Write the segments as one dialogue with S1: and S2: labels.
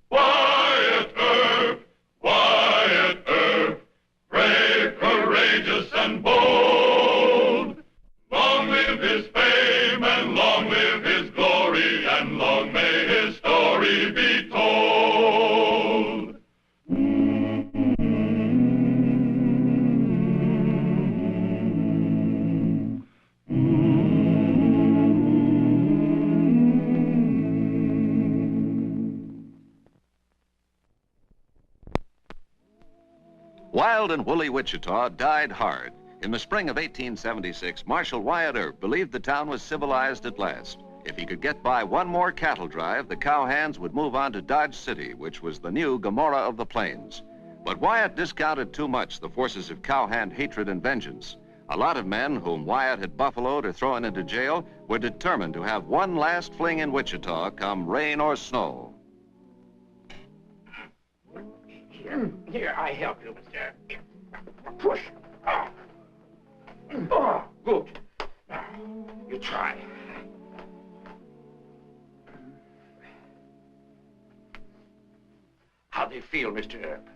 S1: Wyatt Earp, Wyatt Earp, brave, courageous, and bold. Long live his fame, and long live his glory, and long may his story be told.
S2: Wild and woolly Wichita died hard. In the spring of 1876, Marshal Wyatt Earp believed the town was civilized at last. If he could get by one more cattle drive, the cowhands would move on to Dodge City, which was the new Gomorrah of the plains. But Wyatt discounted too much the forces of cowhand hatred and vengeance. A lot of men whom Wyatt had buffaloed or thrown into jail were determined to have one last fling in Wichita, come rain or snow.
S3: Here, I help you, mister. Push. Oh, good. Now, you try. How do you feel, Mr. Earp?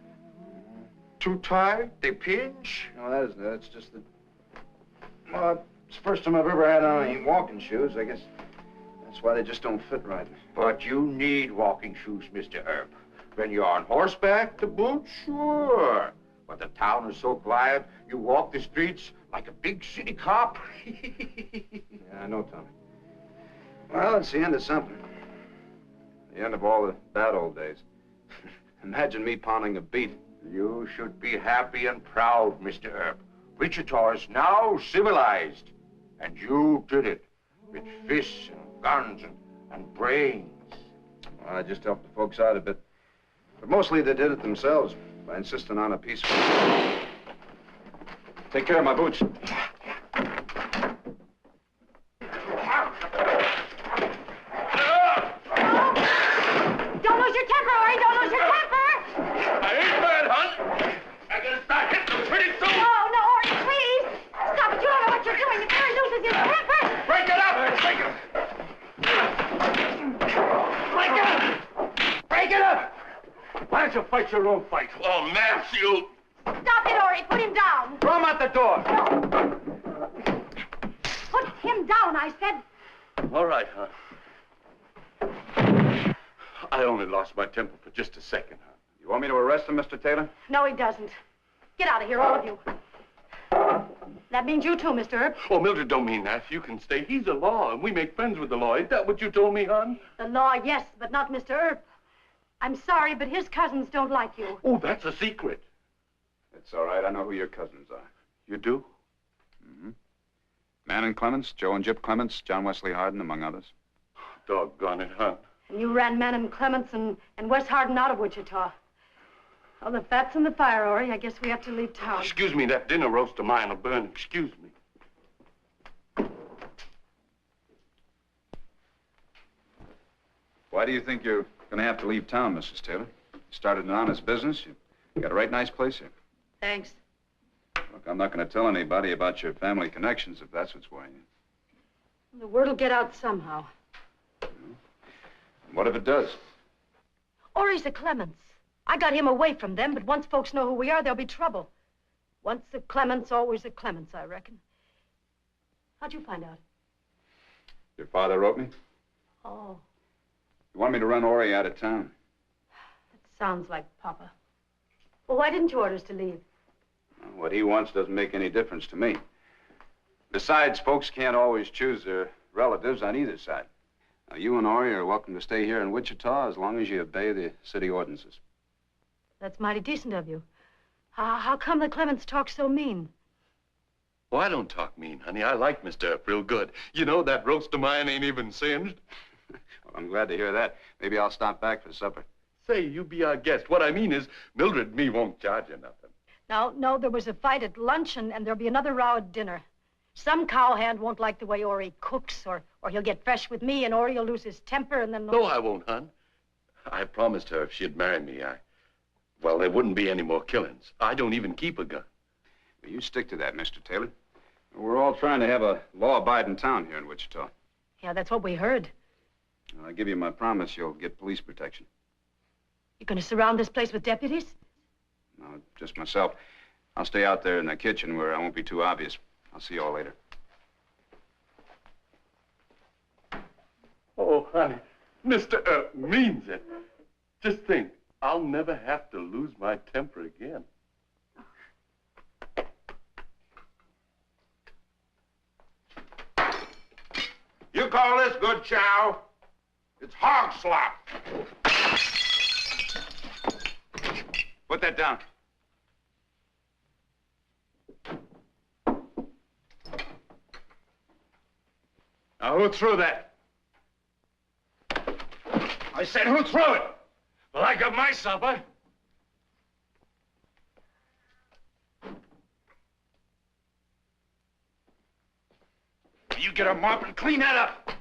S3: Too tired? They pinch?
S4: No, that's just the... Well, it's the first time I've ever had on any walking shoes. I guess that's why they just don't fit right.
S3: But you need walking shoes, Mr. Earp. When you're on horseback, the boots, sure. But the town is so quiet, you walk the streets like a big city cop.
S4: Yeah, I know, Tommy. Well, it's the end of something. The end of all the bad old days. Imagine me pounding a beat.
S3: You should be happy and proud, Mr. Earp. Wichita is now civilized. And you did it with fists and guns and brains.
S4: Well, I just helped the folks out a bit. But mostly they did it themselves by insisting on a peaceful... Take care of my boots.
S5: Don't lose your temper, Ori. Don't lose your temper.
S1: I ain't bad, hon. I'm gonna start hitting them pretty soon.
S5: No, Ori, please. Stop it. You don't know what you're doing. If Ori loses his temper.
S1: Break it up! Break it! Break it up! Break it up!
S3: Why don't you fight your own fight?
S1: Oh, Matthew!
S5: Stop it, Ori. Put him down.
S3: Throw him out the door.
S5: Put him down, I said.
S1: All right, hon. I only lost my temper for just a second, hon.
S4: You want me to arrest him, Mr. Taylor?
S5: No, he doesn't. Get out of here, all of you. That means you too, Mr. Earp.
S1: Oh, Mildred don't mean that. You can stay. He's the law, and we make friends with the law. Is that what you told me, hon?
S5: The law, yes, but not Mr. Earp. I'm sorry, but his cousins don't like you.
S1: Oh, that's a secret.
S4: It's all right. I know who your cousins are.
S1: You do?
S4: Mm-hmm. Man and Clements, Joe and Jip Clements, John Wesley Hardin, among others.
S1: Doggone it, hon.
S5: And you ran Manning Clements and Wes Hardin out of Wichita. Well, the fat's in the fire, Ori. I guess we have to leave town.
S1: Excuse me, that dinner roast of mine will burn. Excuse me.
S4: Why do you think you're going to have to leave town, Mrs. Taylor? You started an honest business. You got a right nice place here.
S5: Thanks.
S4: Look, I'm not going to tell anybody about your family connections if that's what's worrying you.
S5: The word will get out somehow.
S4: What if it does?
S5: Ori's the Clements. I got him away from them, but once folks know who we are, there'll be trouble. Once the Clements, always the Clements, I reckon. How'd you find out?
S4: Your father wrote me.
S5: Oh,
S4: You want me to run Ori out of town?
S5: that sounds like Papa. Well, why didn't you order us to leave?
S4: Well, what he wants doesn't make any difference to me. Besides, folks can't always choose their relatives on either side. Now, you and Ori are welcome to stay here in Wichita as long as you obey the city ordinances.
S5: That's mighty decent of you. How come the Clements talk so mean?
S1: Oh, I don't talk mean, honey. I like Mr. Earp real good. You know, that roast of mine ain't even singed.
S4: Well, I'm glad to hear that. Maybe I'll stop back for supper.
S1: Say, you be our guest. What I mean is, Mildred and me won't charge you nothing.
S5: No, there was a fight at lunch, and there'll be another row at dinner. Some cowhand won't like the way Ori cooks, or he'll get fresh with me, and Ori will lose his temper, and then...
S1: No, I won't, hon. I promised her if she'd marry me, well, there wouldn't be any more killings. I don't even keep a gun.
S4: Well, you stick to that, Mr. Taylor. We're all trying to have a law-abiding town here in Wichita.
S5: Yeah, that's what we heard.
S4: I give you my promise you'll get police protection.
S5: You're going to surround this place with deputies?
S4: No, just myself. I'll stay out there in the kitchen where I won't be too obvious. I'll see you all later.
S1: Oh, honey, Mr. Earp means it. Just think, I'll never have to lose my temper again.
S3: You call this good chow? It's hog slop.
S4: Put that down.
S1: Now, who threw that? I said, who threw it? Well, I got my supper. You get a mop and clean that up.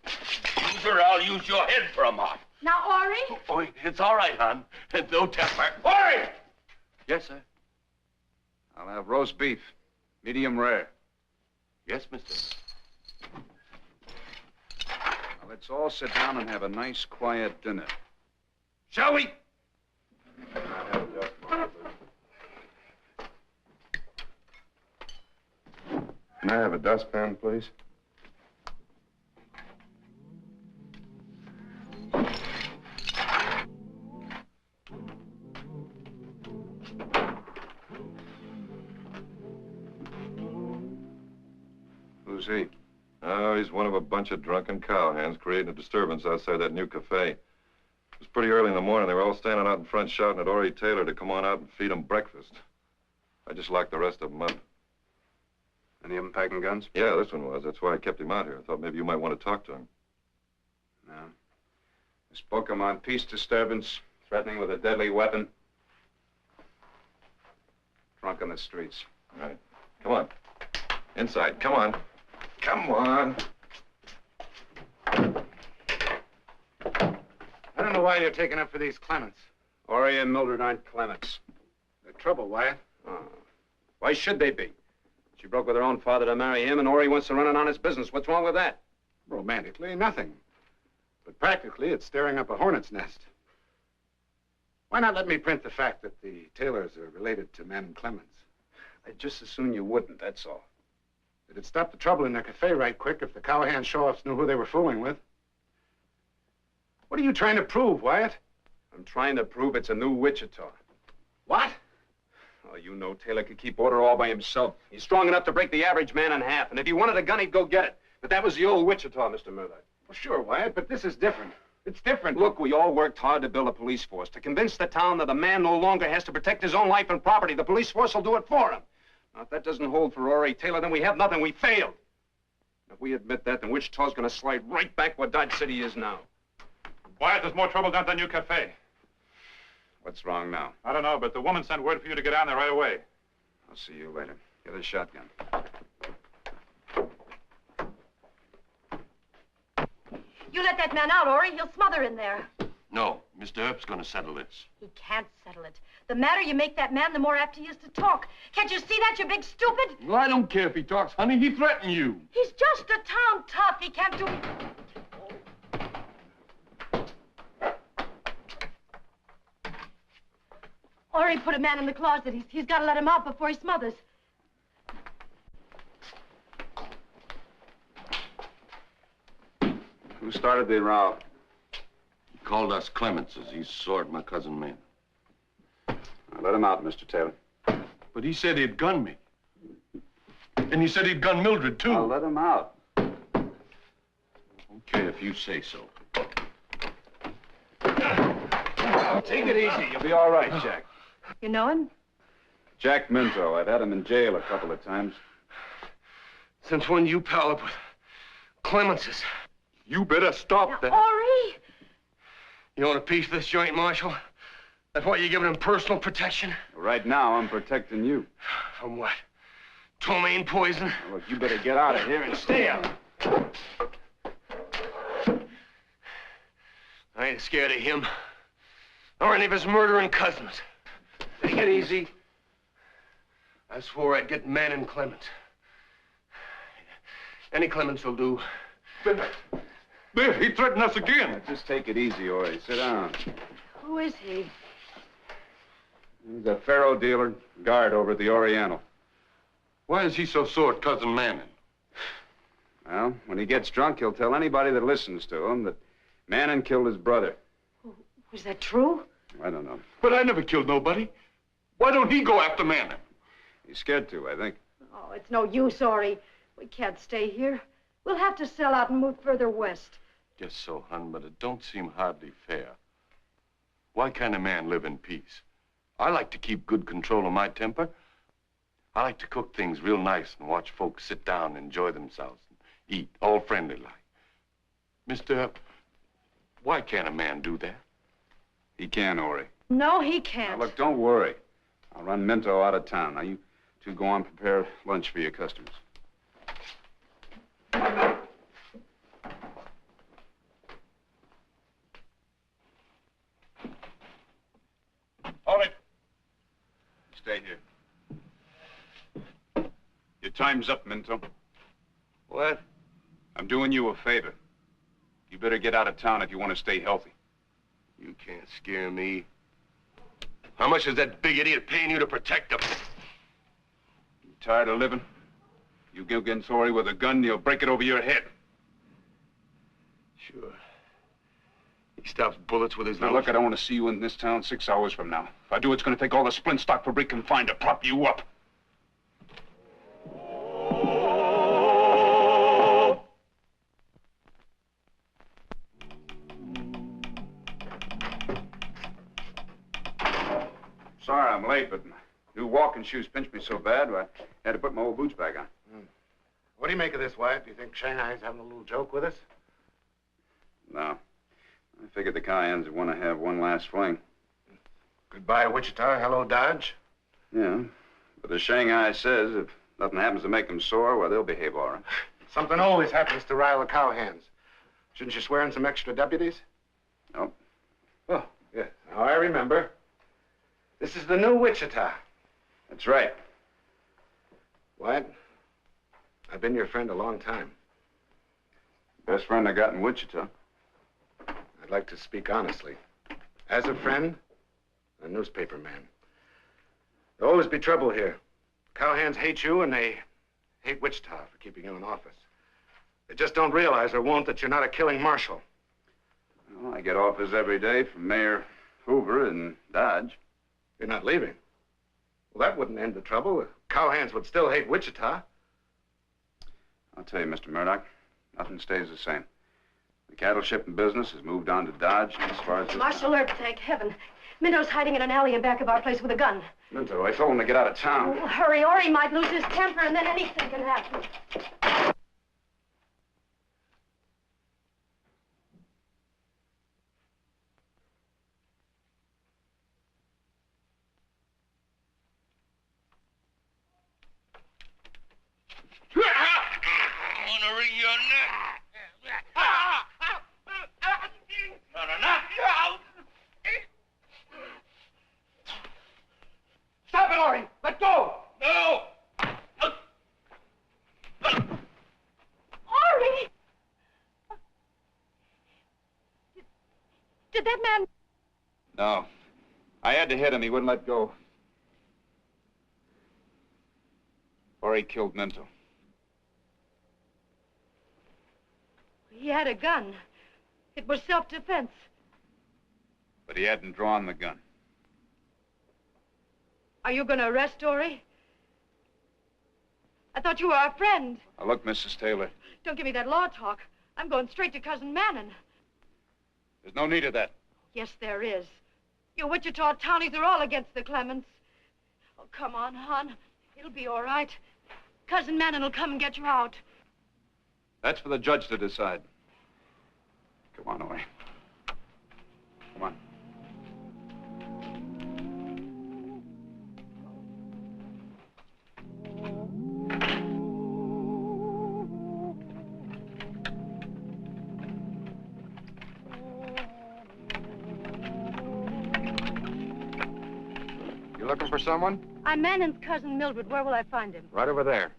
S1: Use her, I'll use your head for a mop.
S5: Now, Ori?
S1: Oh, it's all right, hon. No temper. Ori! Yes, sir.
S4: I'll have roast beef, medium rare.
S1: Yes, mister.
S4: Now, let's all sit down and have a nice, quiet dinner.
S1: Shall we?
S6: Can I have a dustpan, please?
S4: Who's he?
S6: Oh, he's one of a bunch of drunken cowhands creating a disturbance outside that new cafe. It was pretty early in the morning. They were all standing out in front shouting at Ori Taylor to come on out and feed them breakfast. I just locked the rest of them up.
S4: Any of them packing guns?
S6: Yeah, this one was. That's why I kept him out here. I thought maybe you might want to talk to him.
S4: No. They spoke him on peace disturbance, threatening with a deadly weapon. Drunk on the streets.
S6: All right. Come on. Inside. Come on. Come on.
S3: I don't know why you're taking up for these Clements.
S4: Ori and Mildred aren't Clements.
S3: They're trouble, Wyatt.
S4: Oh. Why should they be? She broke with her own father to marry him, and Ori wants to run an honest business. What's wrong with that?
S3: Romantically, nothing. But practically, it's stirring up a hornet's nest. Why not let me print the fact that the Taylors are related to Mem Clements?
S4: I'd just as soon you wouldn't, that's all.
S3: It'd stop the trouble in their cafe right quick if the cowhand show-offs knew who they were fooling with. What are you trying to prove, Wyatt?
S4: I'm trying to prove it's a new Wichita.
S3: What?
S4: Oh, you know Taylor could keep order all by himself. He's strong enough to break the average man in half, and if he wanted a gun, he'd go get it. But that was the old Wichita, Mr. Murdoch.
S3: Well, sure, Wyatt, but this is different. It's different.
S4: Look, we all worked hard to build a police force, to convince the town that a man no longer has to protect his own life and property. The police force will do it for him. Now, if that doesn't hold for Ori Taylor, then we have nothing. We failed. If we admit that, then Wichita's going to slide right back where Dodge City is now.
S7: Wyatt, there's more trouble down at the new cafe.
S4: What's wrong now?
S7: I don't know, but the woman sent word for you to get down there right away.
S4: I'll see you later. Get a shotgun.
S5: You let that man out, Ori. He'll smother in there.
S1: No, Mr. Earp's going to settle this.
S5: He can't settle it. The madder you make that man, the more apt he is to talk. Can't you see that, you big stupid?
S1: Well, I don't care if he talks, honey. He threatened you.
S5: He's just a town tough. He can't do... Ori put a man in the closet. He's got to let him out before he smothers.
S4: Who started the row?
S1: He called us Clemenses. He sword my cousin man.
S4: Now, let him out, Mr. Taylor.
S1: But he said he'd gun me. And he said he'd gun Mildred, too.
S4: Now, let him out.
S1: Okay, if you say so.
S4: Take it easy. You'll be all right, Jack.
S5: You know him?
S4: Jack Minto. I've had him in jail a couple of times.
S1: Since when you pal up with Clemenses? You better stop that.
S5: Ori!
S1: You want a piece of this joint, Marshal? That's why you're giving him personal protection?
S4: Right now, I'm protecting you.
S1: From what? Ptomaine poison?
S4: Now, look, you better get out of here and stay out.
S1: I ain't scared of him. Or any of his murdering cousins. Take it easy. I swore I'd get Man and Clement.
S8: Any clements will do.
S6: There, he threatened us again.
S4: Now, just take it easy, Ori. Sit down.
S5: Who is he?
S4: He's a faro dealer, guard over at the Oriental.
S8: Why is he so sore at Cousin Manning?
S4: Well, when he gets drunk, he'll tell anybody that listens to him that Manning killed his brother.
S5: Was that true?
S4: I don't know.
S8: But I never killed nobody. Why don't he go after Manning?
S4: He's scared to, I think.
S5: Oh, it's no use, Ori. We can't stay here. We'll have to sell out and move further west.
S8: Guess so, hon, but it don't seem hardly fair. Why can't a man live in peace? I like to keep good control of my temper. I like to cook things real nice and watch folks sit down and enjoy themselves and eat, all friendly like. Mister, why can't a man do that?
S4: He can, Ori.
S5: No, he
S4: Now,
S5: can't.
S4: look, don't worry. I'll run Minto out of town. Now, you two go on, prepare lunch for your customers.
S8: Hold it.
S4: Stay here. Your time's up, Minto.
S8: What?
S4: I'm doing you a favor. You better get out of town if you want to stay healthy.
S8: You can't scare me. How much is that big idiot paying you to protect him?
S4: You tired of living? You go against Ori with a gun, he'll break it over your head.
S8: Sure. He stops bullets with his
S4: Now,
S8: little...
S4: look, I don't want to see you in this town 6 hours from now. If I do, it's going to take all the splint stock Fabrik can find to prop you up. Sorry I'm late, but my new walking shoes pinched me so bad, I had to put my old boots back on.
S9: What do you make of this, Wyatt? Do you think Shanghai's having a little joke with us?
S4: No. I figured the Cayennes would want to have one last fling.
S9: Goodbye, Wichita. Hello, Dodge.
S4: Yeah. But as Shanghai says, if nothing happens to make them sore, well, they'll behave all right.
S9: Something always happens to rile the cowhands. Shouldn't you swear in some extra deputies?
S4: Nope.
S9: Oh, yes. Now I remember. This is the new Wichita.
S4: That's right.
S9: Wyatt, I've been your friend a long time.
S4: Best friend I got in Wichita.
S9: I'd like to speak honestly. As a friend, a newspaper man. There'll always be trouble here. Cowhands hate you, and they hate Wichita for keeping you in office. They just don't realize or won't that you're not a killing marshal.
S4: Well, I get offers every day from Mayor Hoover and Dodge.
S9: You're not leaving. Well, that wouldn't end the trouble. The cowhands would still hate Wichita.
S4: I'll tell you, Mr. Murdoch, nothing stays the same. The cattle shipping business has moved on to Dodge as far as this
S5: Marshal Earp, thank heaven. Minto's hiding in an alley in back of our place with a gun.
S4: Minto, I told him to get out of town.
S5: Oh, hurry, or he might lose his temper, and then anything can happen.
S1: I want to wring your neck. Gonna knock you out.
S9: Stop it, Ori! Let go!
S1: No!
S5: Ori! Did that man...
S4: No. I had to hit him. He wouldn't let go. Or he killed Minto.
S5: He had a gun. It was self-defense.
S4: But he hadn't drawn the gun.
S5: Are you going to arrest Ori? I thought you were our friend.
S4: Now, look, Mrs. Taylor,
S5: Don't give me that law talk. I'm going straight to Cousin Manning.
S4: there's no need of that.
S5: Yes, there is. You Wichita townies are all against the Clements. Oh, come on, hon. It'll be all right. Cousin Manning will come and get you out.
S4: That's for the judge to decide. Come on, Ori. Come on.
S9: You looking for someone?
S5: I'm Manning's cousin Mildred. Where will I find him?
S9: Right over there.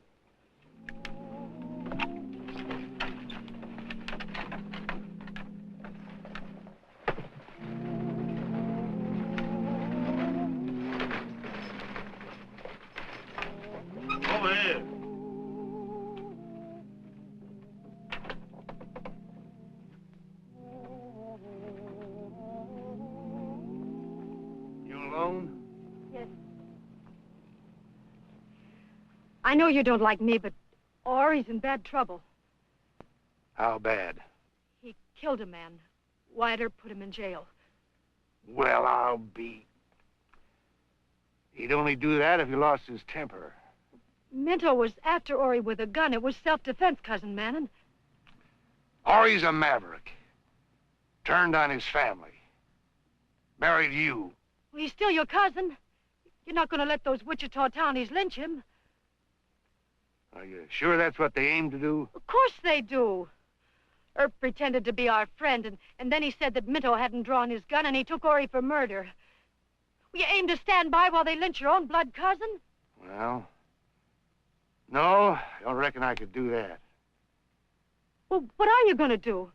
S9: alone?
S5: Yes. I know you don't like me, but Ori's in bad trouble.
S9: How bad?
S5: He killed a man. Wyatt Earp put him in jail.
S9: Well, I'll be... He'd only do that if he lost his temper.
S5: Minto was after Ori with a gun. It was self-defense, Cousin Manning.
S9: Ori's a maverick. Turned on his family. Married you.
S5: Well, he's still your cousin. You're not going to let those Wichita townies lynch him.
S9: Are you sure that's what they aim to do?
S5: Of course they do. Earp pretended to be our friend, and then he said that Minto hadn't drawn his gun, and he took Ori for murder. Will you aim to stand by while they lynch your own blood cousin?
S9: Well, no, I don't reckon I could do that.
S5: Well, what are you going to do?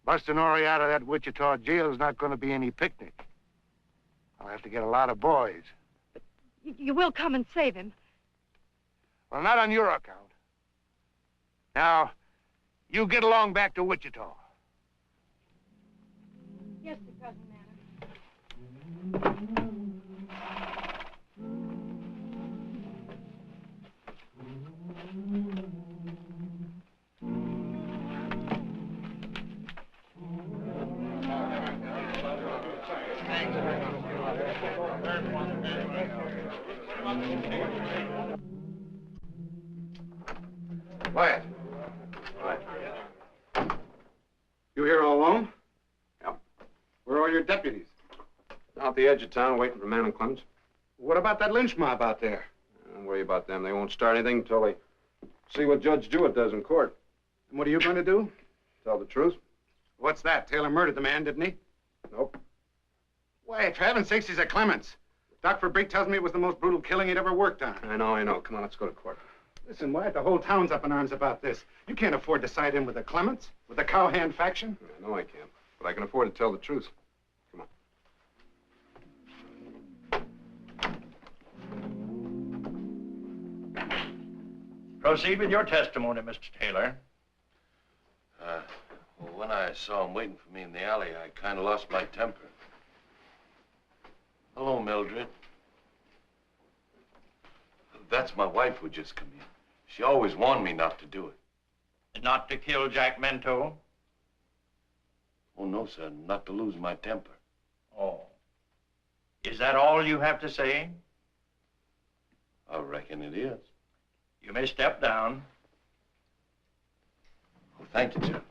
S9: Busting Ori out of that Wichita jail is not going to be any picnic. I'll have to get a lot of boys.
S5: You will come and save him.
S9: Well, not on your account. Now, you get along back to Wichita.
S5: Yes, sir, Cousin Manning.
S9: Wyatt. You here all alone?
S4: Yep.
S9: Where are all your deputies?
S4: Out at the edge of town waiting for Man and Clemens.
S9: What about that lynch mob out there?
S4: Don't worry about them. They won't start anything until they see what Judge Jewett does in court.
S9: And what are you going to do?
S4: Tell the truth?
S9: What's that? Taylor murdered the man, didn't he?
S4: Nope.
S9: Wyatt, for heaven's sakes, he's at Clemens. Doc Fabrique tells me it was the most brutal killing he'd ever worked on.
S4: I know. Come on, let's go to court.
S9: Listen, Wyatt, the whole town's up in arms about this. You can't afford to side in with the Clements, with the cowhand faction.
S4: I know I can't, but I can afford to tell the truth. Come on.
S10: Proceed with your testimony, Mr. Taylor.
S8: Well, when I saw him waiting for me in the alley, I kind of lost my temper. Hello, Mildred. That's my wife who just come in. She always warned me not to do it.
S10: Not to kill Jack Minto?
S8: Oh, no, sir, not to lose my temper.
S10: Oh. Is that all you have to say?
S8: I reckon it is.
S10: You may step down.
S8: Well, thank you, Judge.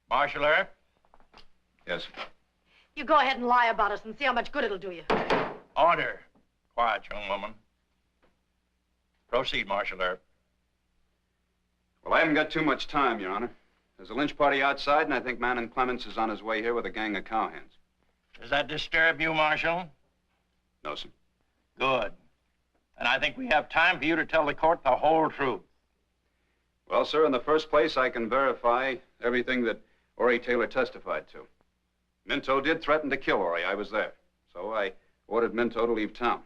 S10: Marshal Earp?
S4: Yes.
S5: You go ahead and lie about us and see how much good it'll do you.
S10: Order. Quiet, young woman. Proceed, Marshal Earp.
S4: Well, I haven't got too much time, Your Honor. There's a lynch party outside, and I think Man and Clemens is on his way here with a gang of cowhands.
S10: Does that disturb you, Marshal?
S4: No, sir.
S10: Good. And I think we have time for you to tell the court the whole truth.
S4: Well, sir, in the first place, I can verify everything that Ori Taylor testified to. Minto did threaten to kill Ori. I was there. So I ordered Minto to leave town.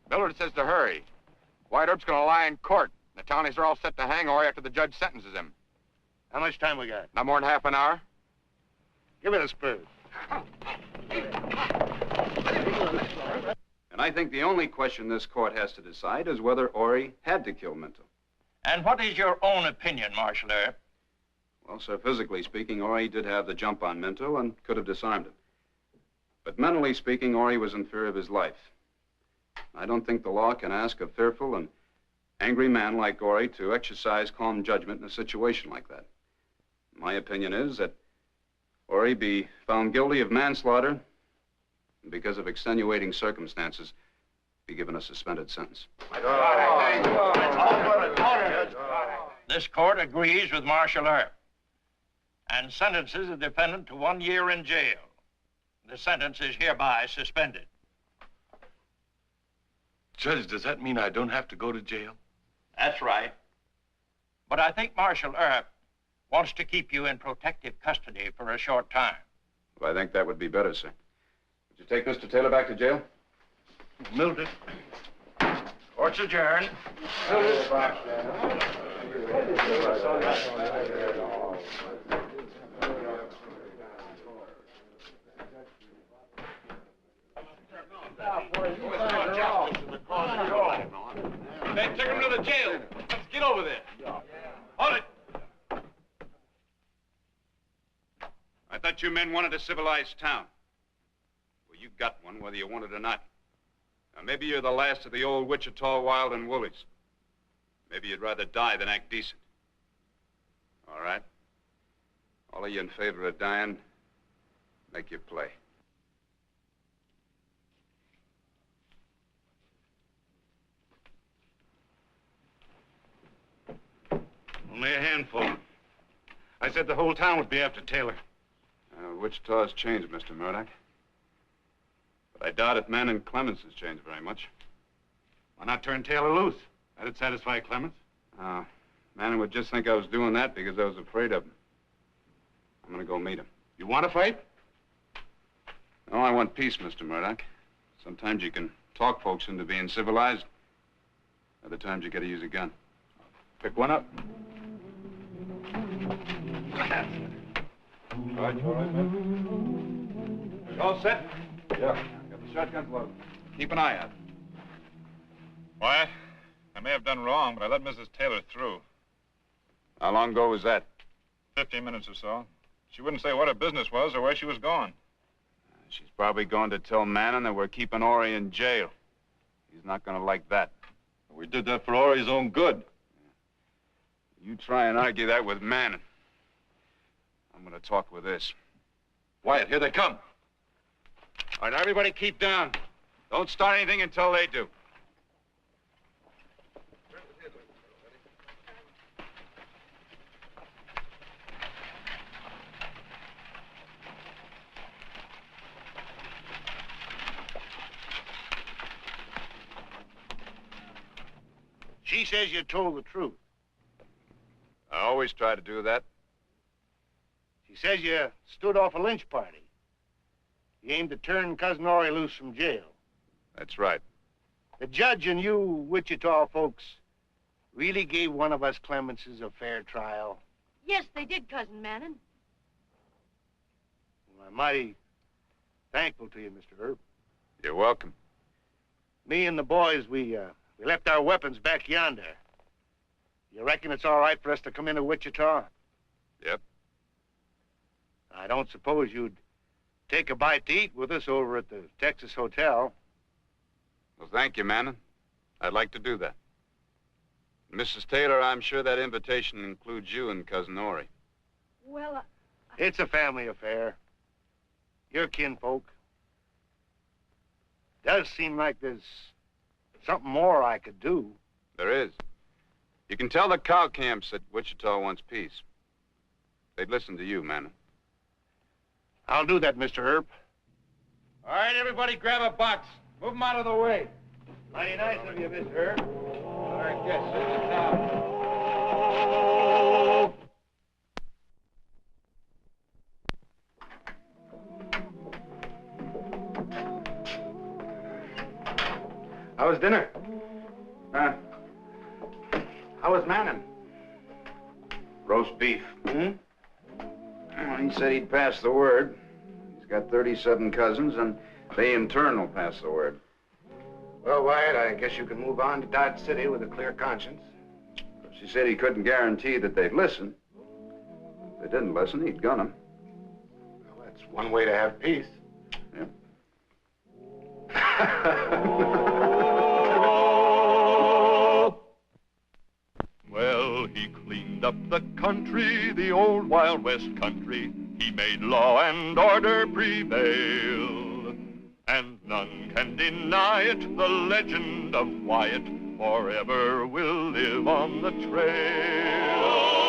S3: Mildred says to hurry. Wyatt Earp's going to lie in court. The townies are all set to hang Ori after the judge sentences him.
S9: How much time we got?
S3: Not more than half an hour.
S9: Give me the spurs.
S4: And I think the only question this court has to decide is whether Ori had to kill Minto.
S10: And what is your own opinion, Marshal Earp?
S4: Well, sir, physically speaking, Ori did have the jump on Minto and could have disarmed him. But mentally speaking, Ori was in fear of his life. I don't think the law can ask a fearful and angry man like Ori to exercise calm judgment in a situation like that. My opinion is that Ori be found guilty of manslaughter and because of extenuating circumstances, be given a suspended sentence.
S10: This court agrees with Marshal Earp and sentences the defendant to 1 year in jail. The sentence is hereby suspended.
S8: Judge, does that mean I don't have to go to jail?
S10: That's right. But I think Marshal Earp wants to keep you in protective custody for a short time.
S4: Well, I think that would be better, sir. you take Mr. Taylor back to jail?
S10: Mildred. Court's adjourned.
S7: They took him to the jail. Let's get over there. Hold it.
S4: I thought you men wanted a civilized town. Well, you got one, whether you want it or not. Now, maybe you're the last of the old Wichita Wild and Woolies. Maybe you'd rather die than act decent. All right. All of you in favor of dying, make your play.
S7: Only a handful. I said the whole town would be after Taylor.
S4: Wichita's changed, Mr. Murdoch. But I doubt if Manning Clemens has changed very much.
S7: Why not turn Taylor loose? That'd satisfy Clemens.
S4: Manning would just think I was doing that because I was afraid of him. I'm gonna go meet him.
S7: You want to fight?
S4: No, I want peace, Mr. Murdoch. Sometimes you can talk folks into being civilized. Other times you gotta use a gun.
S7: Pick one up.
S4: All right, man.
S7: You all set?
S4: Yeah. Got the shotguns loaded. Keep an eye out.
S7: Wyatt, I may have done wrong, but I let Mrs. Taylor through.
S4: How long ago was that?
S7: 15 minutes or so. She wouldn't say what her business was or where she was going.
S4: She's probably going to tell Manning that we're keeping Ori in jail. He's not going to like that.
S6: We did that for Ori's own good.
S4: You try and argue that with Manning. I'm going to talk with this.
S6: Wyatt, here they come.
S4: All right, everybody keep down. Don't start anything until they do.
S10: She says you told the truth.
S4: I always try to do that.
S10: She says you stood off a lynch party. You aimed to turn Cousin Ori loose from jail.
S4: That's right.
S10: The judge and you Wichita folks really gave one of us Clemenses a fair trial.
S5: Yes, they did, Cousin Manning.
S10: Well, I'm mighty thankful to you, Mr. Earp.
S4: You're welcome.
S10: Me and the boys, we left our weapons back yonder. You reckon it's all right for us to come into Wichita?
S4: Yep.
S10: I don't suppose you'd take a bite to eat with us over at the Texas Hotel.
S4: Well, thank you, Manning. I'd like to do that. Mrs. Taylor, I'm sure that invitation includes you and Cousin Ori.
S5: Well,
S10: It's a family affair. You're kinfolk. Does seem like there's something more I could do.
S4: There is. You can tell the cow camps that Wichita wants peace. They'd listen to you, Manning.
S10: I'll do that, Mr. Earp.
S7: All right, everybody grab a box. Move them out of the way.
S10: Mighty nice of you, Mr. Earp.
S7: All right, yes, sit down.
S9: How was dinner?
S4: Huh?
S9: How was Manning?
S4: Roast beef.
S9: Hmm?
S4: Well, he said he'd pass the word. He's got 37 cousins, and they in turn will pass the word.
S9: Well, Wyatt, I guess you can move on to Dodge City with a clear conscience.
S4: She said he couldn't guarantee that they'd listen. If they didn't listen, he'd gun them.
S9: Well, that's one way to have peace.
S4: Yeah.
S1: Well, he cleaned up the country, the old Wild West country. He made law and order prevail. And none can deny it, the legend of Wyatt forever will live on the trail.